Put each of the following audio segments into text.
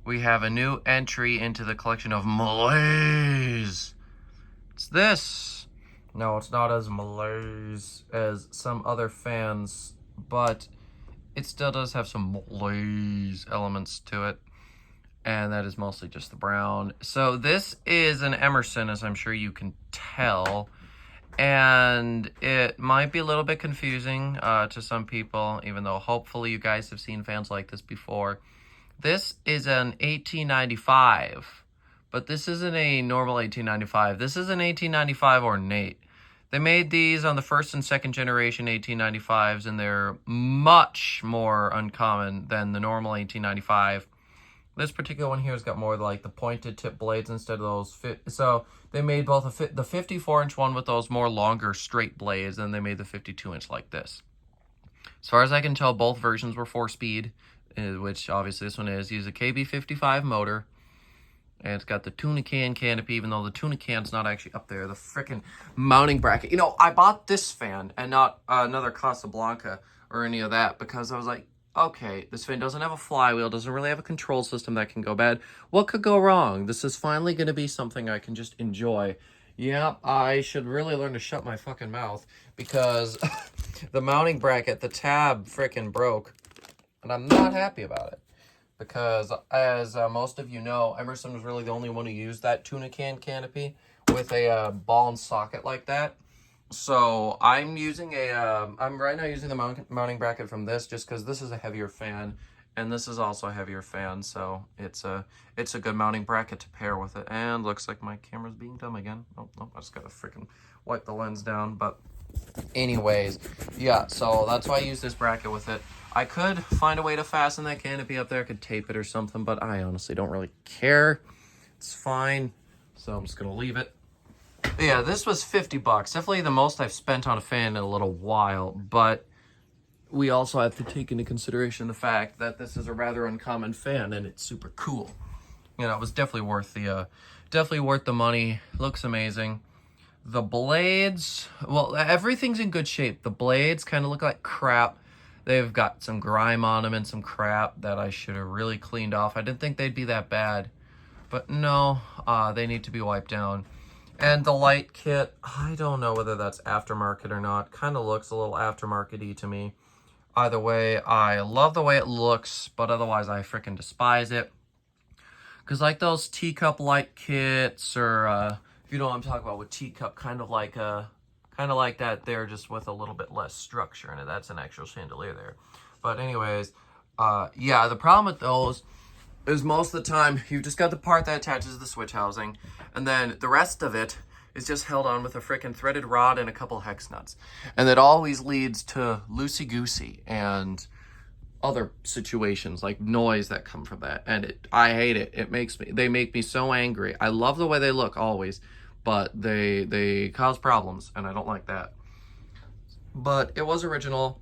we have a new entry into the collection of malaise. It's this. No, it's not as malaise as some other fans, but it still does have some malaise elements to it. And that is mostly just the brown. So this is an Emerson, as I'm sure you can tell. And it might be a little bit confusing to some people, even though hopefully you guys have seen fans like this before. This is an 1895, but this isn't a normal 1895. This is an 1895 Ornate. They made these on the first and second generation 1895s, and they're much more uncommon than the normal 1895. This particular one here has got more like the pointed tip blades instead of those. So they made both the 54-inch one with those more longer straight blades, and they made the 52-inch like this. As far as I can tell, both versions were 4-speed, which obviously this one is. Use a KB55 motor, and it's got the tuna can canopy, even though the tuna can's not actually up there. The freaking mounting bracket. You know, I bought this fan and not another Casablanca or any of that because I was like, okay, this fan doesn't have a flywheel, doesn't really have a control system that can go bad. What could go wrong? This is finally going to be something I can just enjoy. Yeah, I should really learn to shut my fucking mouth because the mounting bracket, the tab freaking broke, and I'm not happy about it. Because, as most of you know, Emerson was really the only one who used that tuna can canopy with a ball and socket like that. So I'm using I'm right now using the mounting bracket from this just because this is a heavier fan, and this is also a heavier fan, so it's a good mounting bracket to pair with it. And looks like my camera's being dumb again. Oh, I just gotta freaking wipe the lens down. But anyways, yeah, so that's why I use this bracket with it. I could find a way to fasten that canopy up there. I could tape it or something, but I honestly don't really care. It's fine, so I'm just gonna leave it. Yeah, this was 50 bucks. Definitely the most I've spent on a fan in a little while, but we also have to take into consideration the fact that this is a rather uncommon fan and it's super cool. You know, it was definitely worth the money. Looks amazing. The blades, well, everything's in good shape. The blades kind of look like crap. They've got some grime on them and some crap that I should have really cleaned off. I didn't think they'd be that bad, but no, they need to be wiped down. And the light kit, I don't know whether that's aftermarket or not. Kind of looks a little aftermarket-y to me. Either way, I love the way it looks, but otherwise I freaking despise it. Because like those teacup light kits, or if you know what I'm talking about with teacup, kind of like that there, just with a little bit less structure in it. That's an actual chandelier there. But anyways, yeah, the problem with those is most of the time you've just got the part that attaches to the switch housing, and then the rest of it is just held on with a freaking threaded rod and a couple hex nuts. And that always leads to loosey-goosey and other situations like noise that come from that. And I hate it. They make me so angry. I love the way they look always, but they cause problems, and I don't like that. But it was original.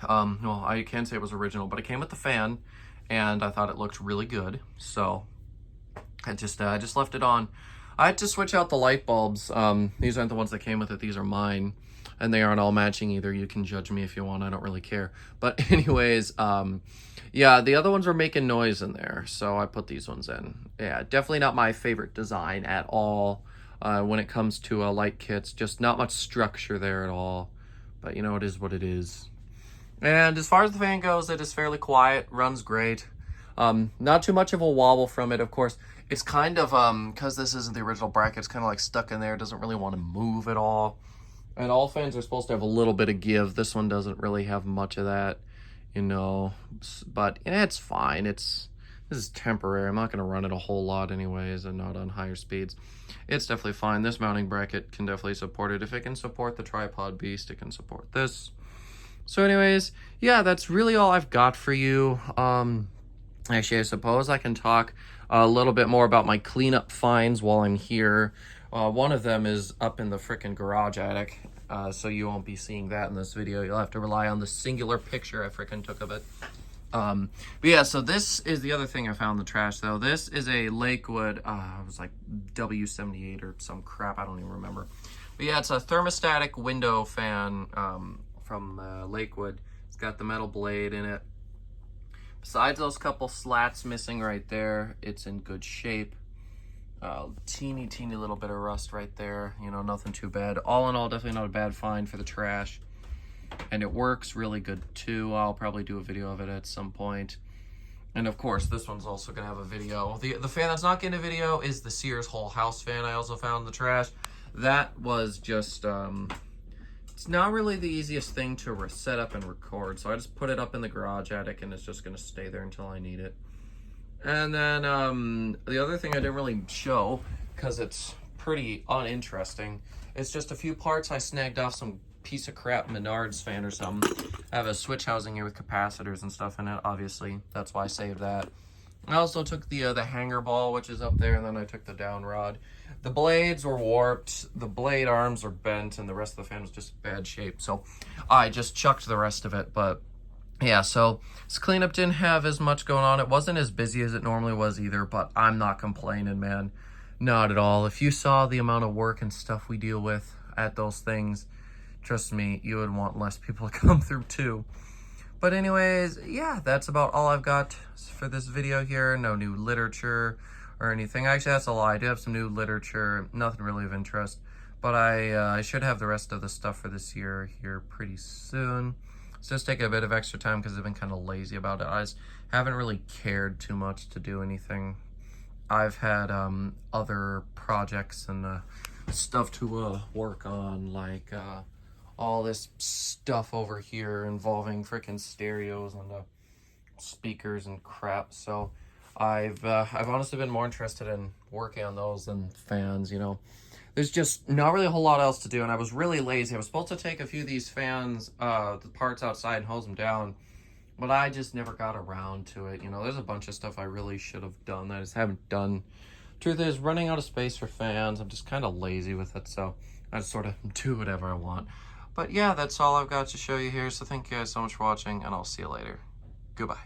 No, I can't say it was original, but it came with the fan, and I thought it looked really good, so I just left it on. I had to switch out the light bulbs. These aren't the ones that came with it. These are mine, and they aren't all matching either. You can judge me if you want. I don't really care. But anyways, yeah, the other ones were making noise in there, so I put these ones in. Yeah, definitely not my favorite design at all when it comes to light kits. Just not much structure there at all. But, you know, it is what it is. And as far as the fan goes, it is fairly quiet, runs great. Not too much of a wobble from it, of course. It's kind of, because this isn't the original bracket, it's kind of like stuck in there. It doesn't really want to move at all. And all fans are supposed to have a little bit of give. This one doesn't really have much of that, you know. But yeah, it's fine. This is temporary. I'm not going to run it a whole lot anyways, and not on higher speeds. It's definitely fine. This mounting bracket can definitely support it. If it can support the tripod beast, it can support this. So anyways, yeah, that's really all I've got for you. Actually, I suppose I can talk a little bit more about my cleanup finds while I'm here. One of them is up in the frickin' garage attic, so you won't be seeing that in this video. You'll have to rely on the singular picture I frickin' took of it. But yeah, so this is the other thing I found in the trash, though. This is a Lakewood, it was like W78 or some crap, I don't even remember. But yeah, it's a thermostatic window fan from Lakewood. It's got the metal blade in it. Besides those couple slats missing right there, it's in good shape. Teeny little bit of rust right there, you know, nothing too bad. All in all, definitely not a bad find for the trash. And it works really good too. I'll probably do a video of it at some point. And of course, this one's also gonna have a video. The fan that's not getting a video is the Sears whole house fan I also found in the trash. That was just, it's not really the easiest thing to set up and record. So I just put it up in the garage attic and it's just gonna stay there until I need it. And then the other thing I didn't really show, because it's pretty uninteresting, it's just a few parts I snagged off some piece of crap Menards fan or something. I have a switch housing here with capacitors and stuff in it, obviously. That's why I saved that. I also took the hanger ball, which is up there, and then I took the down rod. The blades were warped, the blade arms are bent, and the rest of the fan was just bad shape. So I just chucked the rest of it, but yeah, so this cleanup didn't have as much going on. It wasn't as busy as it normally was either, but I'm not complaining, man. Not at all. If you saw the amount of work and stuff we deal with at those things, trust me, you would want less people to come through too. But anyways, yeah, that's about all I've got for this video here. No new literature or anything. Actually, that's a lie. I do have some new literature. Nothing really of interest. But I should have the rest of the stuff for this year here pretty soon. It's just taking a bit of extra time because I've been kind of lazy about it. I just haven't really cared too much to do anything. I've had other projects and stuff to work on, like all this stuff over here involving freaking stereos and speakers and crap. So I've honestly been more interested in working on those than fans, you know. There's just not really a whole lot else to do, and I was really lazy. I was supposed to take a few of these fans, the parts outside, and hose them down, but I just never got around to it. You know, there's a bunch of stuff I really should have done that I just haven't done. Truth is, running out of space for fans, I'm just kind of lazy with it, so I just sort of do whatever I want. But yeah, that's all I've got to show you here, so thank you guys so much for watching, and I'll see you later. Goodbye.